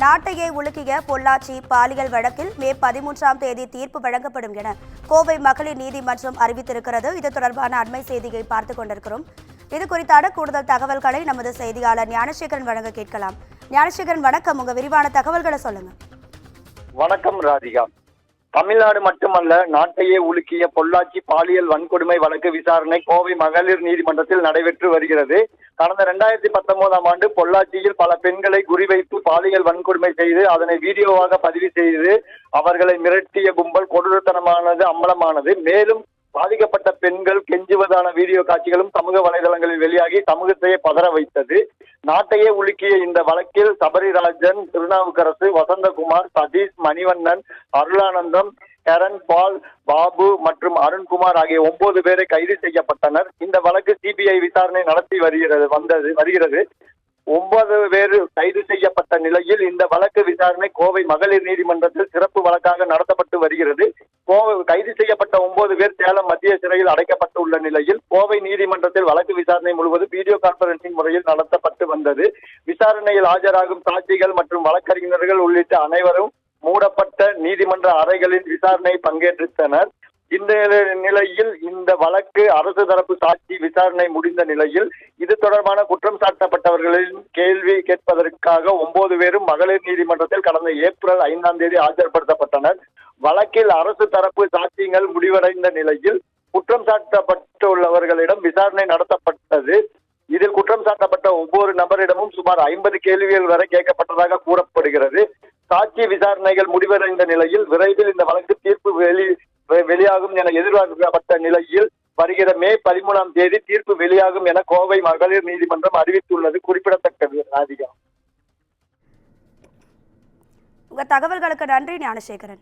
நாட்டையே உலுக்கிய பொள்ளாச்சி பாலியல் வழக்கில் மே 13ஆம் தேதி தீர்ப்பு வழங்கப்படும் என கோவை மகளிர் நீதிமன்றம் அறிவித்திருக்கிறது. இது தொடர்பான அண்மை செய்தியை பார்த்துக் கொண்டிருக்கிறோம். இது குறித்தான கூடுதல் தகவல்களை நமது செய்தியாளர் ஞானசேகரன் வழங்க கேட்கலாம். ஞானசேகரன், வணக்கம். உங்க விரிவான தகவல்களை சொல்லுங்க. வணக்கம் ராதிகா. தமிழ்நாடு மட்டுமல்ல, நாட்டையே உலுக்கிய பொள்ளாச்சி பாலியல் வன்கொடுமை வழக்கு விசாரணை கோவை மகளிர் நீதிமன்றத்தில் நடைபெற்று வருகிறது. கடந்த 2019ஆம் ஆண்டு பொள்ளாச்சியில் பல பெண்களை குறிவைத்து பாலியல் வன்கொடுமை செய்து அதனை வீடியோவாக பதிவு செய்து அவர்களை மிரட்டிய கும்பல் கொடூரத்தனமானது அம்பலமானது. மேலும் பாதிக்கப்பட்ட பெண்கள் கெஞ்சுவதான வீடியோ காட்சிகளும் சமூக வலைதளங்களில் வெளியாகி சமூகத்தையே பதற வைத்தது. நாட்டையே உலுக்கிய இந்த வழக்கில் சபரிராஜன், திருநாவுக்கரசு, வசந்தகுமார், சதீஷ், மணிவண்ணன், அருளானந்தம், கரண் பால், பாபு மற்றும் அருண்குமார் ஆகிய 9 பேரை கைது செய்யப்பட்டனர். இந்த வழக்கு சிபிஐ விசாரணை நடத்தி வருகிறது. 9 பேர் கைது செய்யப்பட்ட நிலையில் இந்த வழக்கு விசாரணை கோவை மகளிர் நீதிமன்றத்தில் சிறப்பு வழக்காக நடத்தப்பட்டு வருகிறது. கைது செய்யப்பட்ட 9 பேர் சேலம் மத்திய சிறையில் அடைக்கப்பட்டுள்ள நிலையில் கோவை நீதிமன்றத்தில் வழக்கு விசாரணை முழுவதும் வீடியோ கான்பரன்சிங் முறையில் நடத்தப்பட்டு வந்தது. விசாரணையில் ஆஜராகும் சாட்சிகள் மற்றும் வழக்கறிஞர்கள் உள்ளிட்ட அனைவரும் மூடப்பட்ட நீதிமன்ற அறைகளில் விசாரணை பங்கேற்றனர். இந்த நிலையில் இந்த வழக்கு அரசு தரப்பு சாட்சி விசாரணை முடிந்த நிலையில் இது தொடர்பான குற்றம் சாட்டப்பட்டவர்களின் கேள்வி கேட்பதற்காக 9 பேரும் மகளிர் நீதிமன்றத்தில் கடந்த ஏப்ரல் 5ஆம் தேதி ஆஜர்படுத்தப்பட்டனர். வழக்கில் அரசு தரப்பு சாட்சியங்கள் முடிவடைந்த நிலையில் குற்றம் சாட்டப்பட்டுள்ளவர்களிடம் விசாரணை நடத்தப்பட்டது. இதில் குற்றம் சாட்டப்பட்ட ஒவ்வொரு நபரிடமும் சுமார் 50 கேள்விகள் வரை கேட்கப்பட்டதாக கூறப்படுகிறது. சாட்சி விசாரணைகள் முடிவடைந்த நிலையில் விரைவில் இந்த வழக்கு தீர்ப்பு வெளியாகும் என எதிர்பார்க்கப்பட்ட நிலையில் வருகிற மே 13ஆம் தேதி தீர்ப்பு வெளியாகும் என கோவை மகளிர் நீதிமன்றம் அறிவித்துள்ளது குறிப்பிடத்தக்கது. ராதிகா, உங்க தகவல்களுக்கு நன்றி ஞானசேகரன்.